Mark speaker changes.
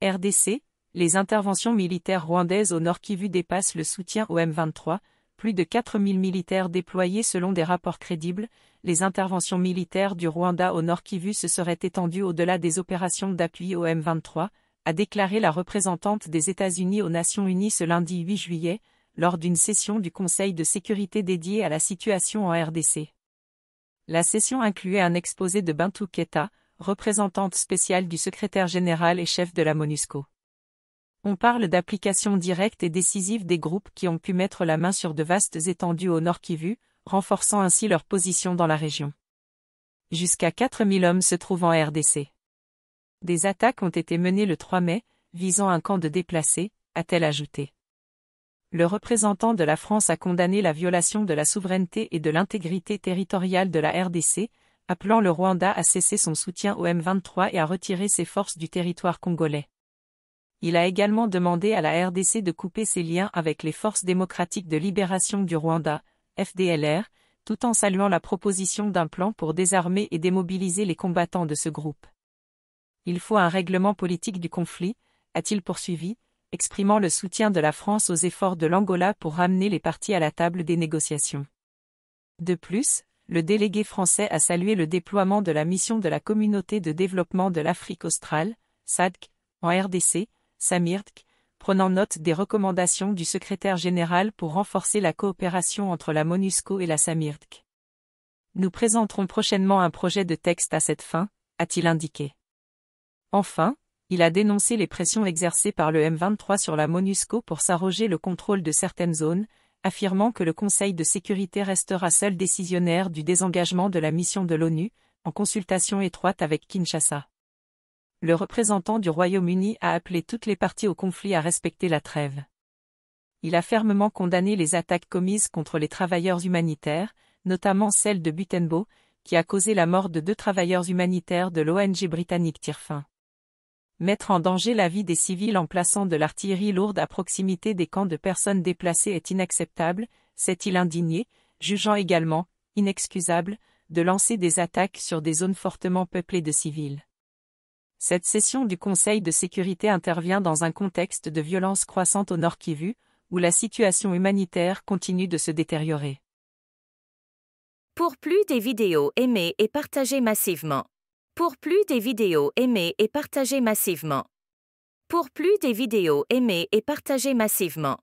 Speaker 1: RDC, les interventions militaires rwandaises au Nord Kivu dépassent le soutien au M23, plus de 4000 militaires déployés selon des rapports crédibles. Les interventions militaires du Rwanda au Nord Kivu se seraient étendues au-delà des opérations d'appui au M23, a déclaré la représentante des États-Unis aux Nations Unies ce lundi 8 juillet, lors d'une session du Conseil de sécurité dédiée à la situation en RDC. La session incluait un exposé de Bintou Keita, représentante spéciale du secrétaire général et chef de la MONUSCO. On parle d'application directe et décisive des groupes qui ont pu mettre la main sur de vastes étendues au Nord Kivu, renforçant ainsi leur position dans la région. Jusqu'à 4000 hommes se trouvent en RDC. Des attaques ont été menées le 3 mai, visant un camp de déplacés, a-t-elle ajouté. Le représentant de la France a condamné la violation de la souveraineté et de l'intégrité territoriale de la RDC, appelant le Rwanda à cesser son soutien au M23 et à retirer ses forces du territoire congolais. Il a également demandé à la RDC de couper ses liens avec les Forces démocratiques de libération du Rwanda, FDLR, tout en saluant la proposition d'un plan pour désarmer et démobiliser les combattants de ce groupe. Il faut un règlement politique du conflit, a-t-il poursuivi, exprimant le soutien de la France aux efforts de l'Angola pour ramener les parties à la table des négociations. De plus, le délégué français a salué le déploiement de la mission de la Communauté de développement de l'Afrique australe, SADC, en RDC, SAMIRDC, prenant note des recommandations du secrétaire général pour renforcer la coopération entre la MONUSCO et la SAMIRDC. Nous présenterons prochainement un projet de texte à cette fin, a-t-il indiqué. Enfin, il a dénoncé les pressions exercées par le M23 sur la MONUSCO pour s'arroger le contrôle de certaines zones, affirmant que le Conseil de sécurité restera seul décisionnaire du désengagement de la mission de l'ONU, en consultation étroite avec Kinshasa. Le représentant du Royaume-Uni a appelé toutes les parties au conflit à respecter la trêve. Il a fermement condamné les attaques commises contre les travailleurs humanitaires, notamment celle de Butenbo, qui a causé la mort de 2 travailleurs humanitaires de l'ONG britannique Tirfin. Mettre en danger la vie des civils en plaçant de l'artillerie lourde à proximité des camps de personnes déplacées est inacceptable, s'est-il indigné, jugeant également, inexcusable, de lancer des attaques sur des zones fortement peuplées de civils. Cette session du Conseil de sécurité intervient dans un contexte de violence croissante au Nord Kivu, où la situation humanitaire continue de se détériorer.
Speaker 2: Pour plus des vidéos, aimez et partagez massivement. Pour plus des vidéos, aimez et partagez massivement. Pour plus des vidéos, aimez et partagez massivement.